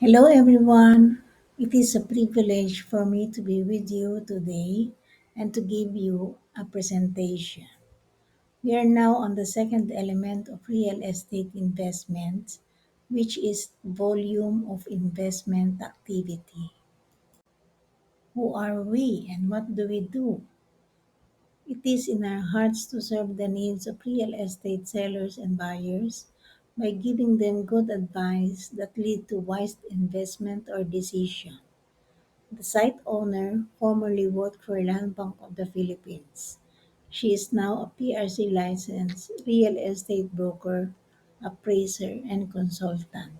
Hello, everyone. It is a privilege for me to be with you today and to give you a presentation. We are now on the second element of real estate investment, which is volume of investment activity. Who are we and what do we do? It is in our hearts to serve the needs of real estate sellers and buyers by giving them good advice that lead to wise investment or decision. The site owner formerly worked for Land Bank of the Philippines. She is now a PRC licensed real estate broker, appraiser, and consultant.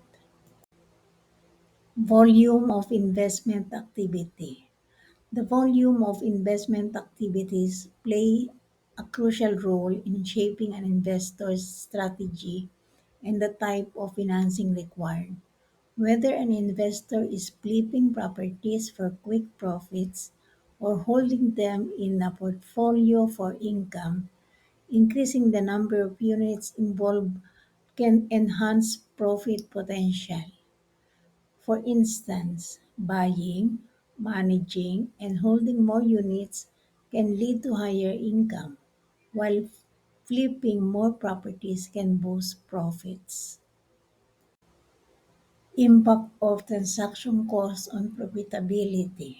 Volume of investment activity. The volume of investment activities play a crucial role in shaping an investor's strategy and the type of financing required. Whether an investor is flipping properties for quick profits or holding them in a portfolio for income, increasing the number of units involved can enhance profit potential. For instance, buying, managing, and holding more units can lead to higher income, while flipping more properties can boost profits. Impact of transaction costs on profitability.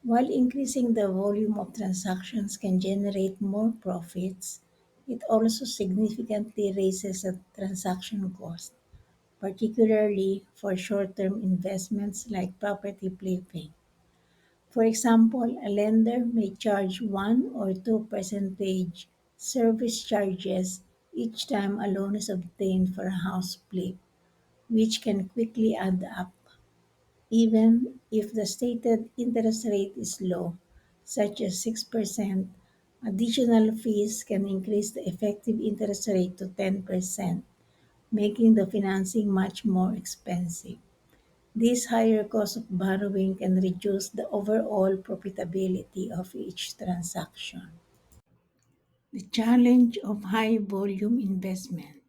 While increasing the volume of transactions can generate more profits, it also significantly raises the transaction cost, particularly for short-term investments like property flipping. For example, a lender may charge 1 or 2 percentage service charges each time a loan is obtained for a house flip, which can quickly add up. Even if the stated interest rate is low, such as 6%, additional fees can increase the effective interest rate to 10%, making the financing much more expensive. This higher cost of borrowing can reduce the overall profitability of each transaction. The challenge of high volume investment.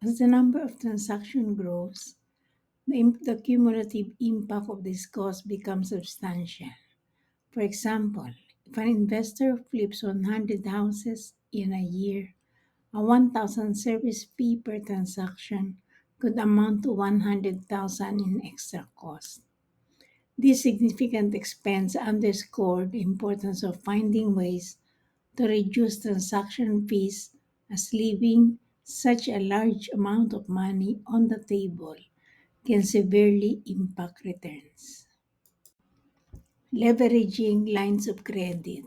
As the number of transactions grows, the cumulative impact of this cost becomes substantial. For example, if an investor flips 100 houses in a year, a 1,000 service fee per transaction could amount to 100,000 in extra cost. This significant expense underscored the importance of finding ways to reduce transaction fees as leaving such a large amount of money on the table can severely impact returns. Leveraging lines of credit.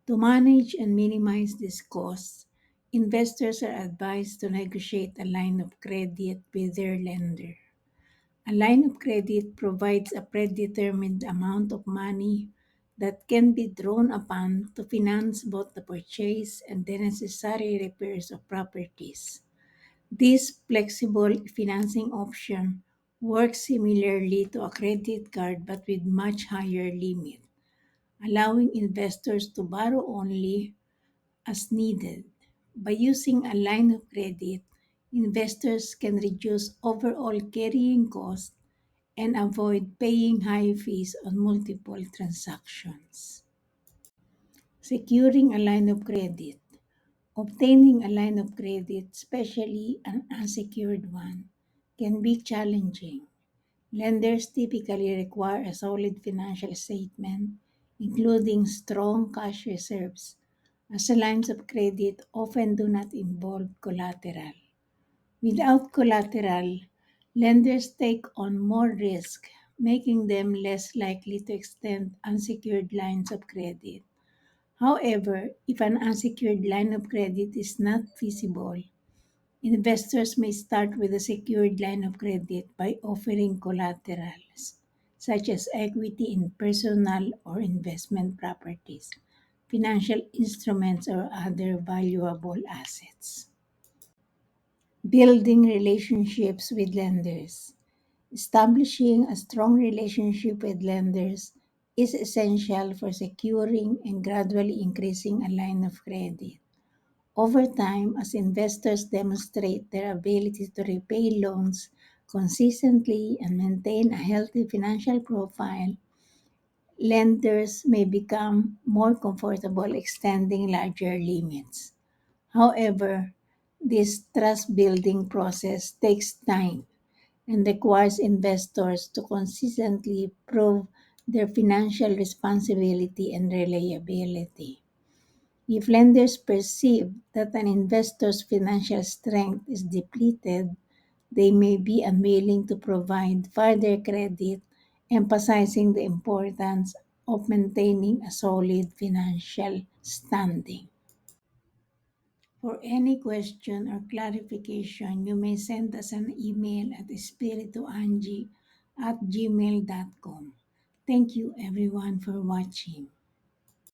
To manage and minimize these costs, investors are advised to negotiate a line of credit with their lender. A line of credit provides a predetermined amount of money that can be drawn upon to finance both the purchase and the necessary repairs of properties. This flexible financing option works similarly to a credit card but with much higher limit, allowing investors to borrow only as needed. By using a line of credit, investors can reduce overall carrying costs and avoid paying high fees on multiple transactions. Securing a line of credit. Obtaining a line of credit, especially an unsecured one, can be challenging. Lenders typically require a solid financial statement, including strong cash reserves, as lines of credit often do not involve collateral. Without collateral, lenders take on more risk, making them less likely to extend unsecured lines of credit. However, if an unsecured line of credit is not feasible, investors may start with a secured line of credit by offering collaterals, such as equity in personal or investment properties, financial instruments, or other valuable assets. Building relationships with lenders. Establishing a strong relationship with lenders is essential for securing and gradually increasing a line of credit. Over time, as investors demonstrate their ability to repay loans consistently and maintain a healthy financial profile, lenders may become more comfortable extending larger limits. However, this trust building process takes time and requires investors to consistently prove their financial responsibility and reliability. If lenders perceive that an investor's financial strength is depleted, they may be unwilling to provide further credit, emphasizing the importance of maintaining a solid financial standing. For any question or clarification, you may send us an email at espirituangie@gmail.com. Thank you everyone for watching.